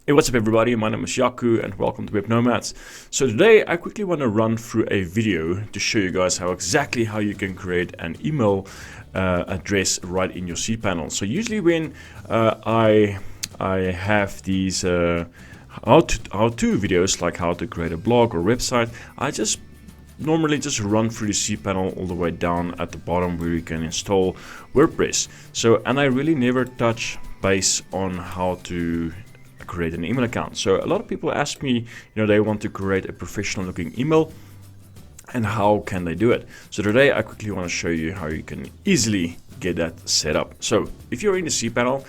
Hey, what's up everybody? My name is Jaco and welcome to Web Nomads. So today I quickly want to run through a video to show you guys exactly how you can create an email address right in your cPanel. So usually when I have these how-to videos, like how to create a blog or website, I just normally just run through the cPanel all the way down at the bottom where you can install WordPress. And I really never touch base on how to create an email account. So a lot of people ask me, they want to create a professional looking email and how can they do it. So today I quickly want to show you how you can easily get that set up. So if you're in the cPanel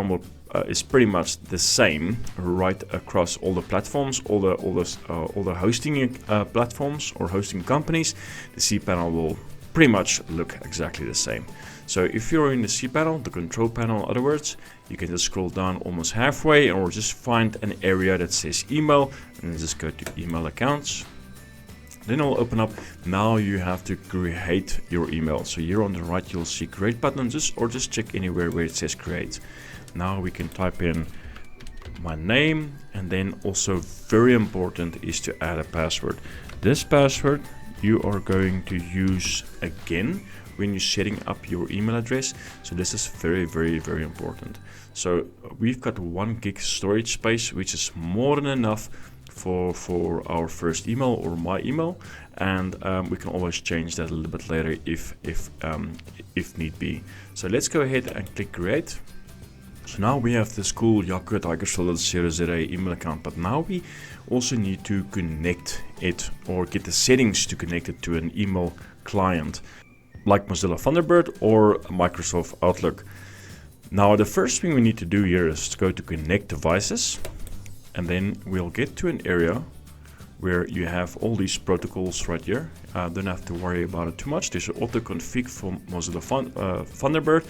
will is pretty much the same right across all the platforms, all the hosting platforms or hosting companies. The cPanel will pretty much look exactly the same. So if you're in the cPanel, the control panel, in other words, you can just scroll down almost halfway or just find an area that says email and then just go to email accounts. Then it'll open up. Now you have to create your email. So here on the right, you'll see create button, or just check anywhere where it says create. Now we can type in my name, and then also very important is to add a password. This password you are going to use again when you're setting up your email address. So this is very, very, very important. So we've got 1 gig storage space, which is more than enough for our first email or my email, and we can always change that a little bit later if need be. So let's go ahead and click create. So now we have this cool Jaco@hikerstyle.co.za email account, but now we also need to connect it or get the settings to connect it to an email client like Mozilla Thunderbird or Microsoft Outlook. Now the first thing we need to do here is to go to connect devices, and then we'll get to an area where you have all these protocols right here. Don't have to worry about it too much. There's an auto config for Mozilla Thunderbird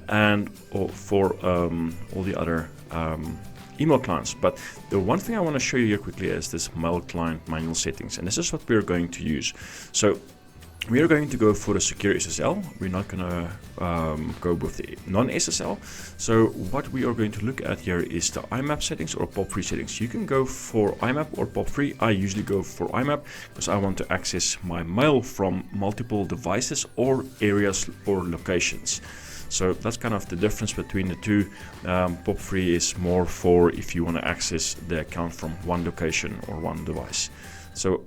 and for all the other email clients. But the one thing I want to show you here quickly is this mail client manual settings, and this is what we're going to use. So we are going to go for the secure SSL. We're not going to go with the non-SSL. So what we are going to look at here is the IMAP settings or POP3 settings. You can go for IMAP or POP3. I usually go for IMAP because I want to access my mail from multiple devices or areas or locations. So that's kind of the difference between the two. POP3 is more for if you want to access the account from one location or one device. So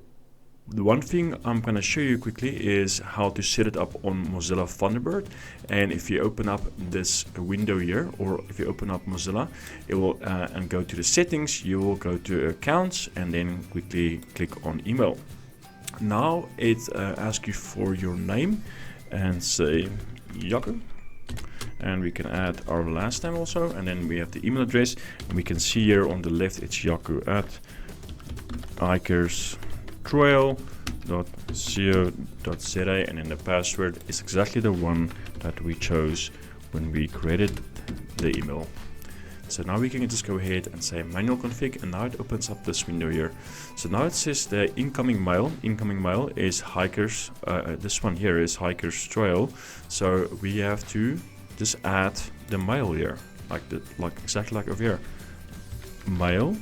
the one thing I'm going to show you quickly is how to set it up on Mozilla Thunderbird. And if you open up this window here, or if you open up Mozilla, it will and go to the settings, you will go to accounts and then quickly click on email. Now it asks you for your name and say Jaco. And we can add our last name also, and then we have the email address, and we can see here on the left it's Jaco@hikerstyle.co.za, and then the password is exactly the one that we chose when we created the email. So now we can just go ahead and say manual config, and now it opens up this window here. So now it says the incoming mail. Incoming mail is hikers. This one here is Hikers Trail. So we have to just add the mail here, exactly like over here, mail,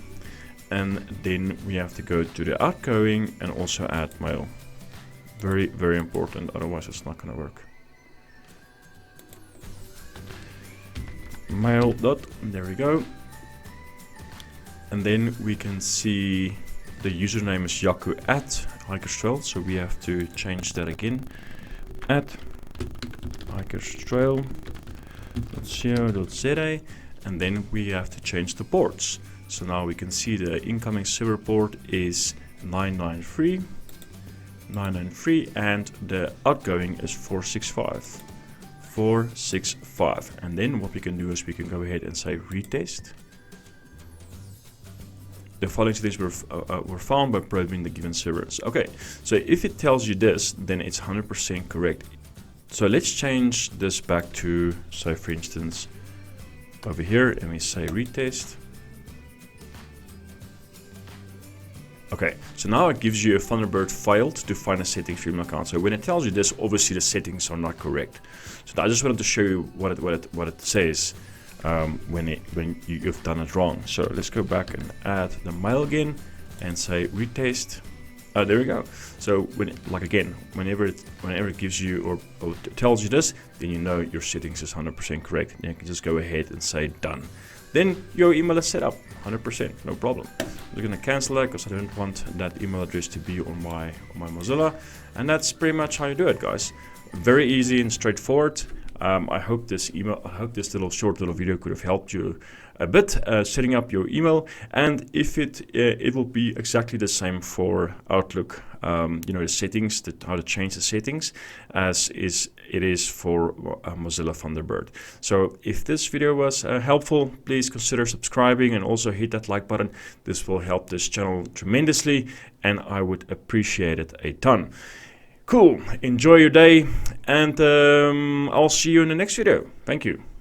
and then we have to go to the outgoing and also add mail. Very, very important. Otherwise, it's not going to work. Mail dot, there we go. And then we can see the username is Jaco@hikerstrail, so we have to change that again, @hikerstrail.co.za, and then we have to change the ports. So now we can see the incoming server port is 993 and the outgoing is 465. And then what we can do is we can go ahead and say retest. The following settings were found by probing the given servers. Okay, so if it tells you this, then it's 100% correct. So let's change this back to, say for instance, over here, and we say retest. Okay, so now it gives you a Thunderbird failed to find a setting for your account. So when it tells you this, obviously the settings are not correct. So I just wanted to show you what it says when you've done it wrong. So let's go back and add the mail again and say retest. There we go. So whenever it gives you or tells you this, then you know your settings is 100% correct. And you can just go ahead and say done. Then your email is set up 100%, no problem. I'm going to cancel that because I don't want that email address to be on my Mozilla. And that's pretty much how you do it, guys. Very easy and straightforward. I hope this short little video could have helped you a bit setting up your email. And if it will be exactly the same for Outlook, the settings, how to change the settings, as it is for Mozilla Thunderbird. So if this video was helpful, please consider subscribing and also hit that like button. This will help this channel tremendously, and I would appreciate it a ton. Cool, enjoy your day, and I'll see you in the next video. Thank you.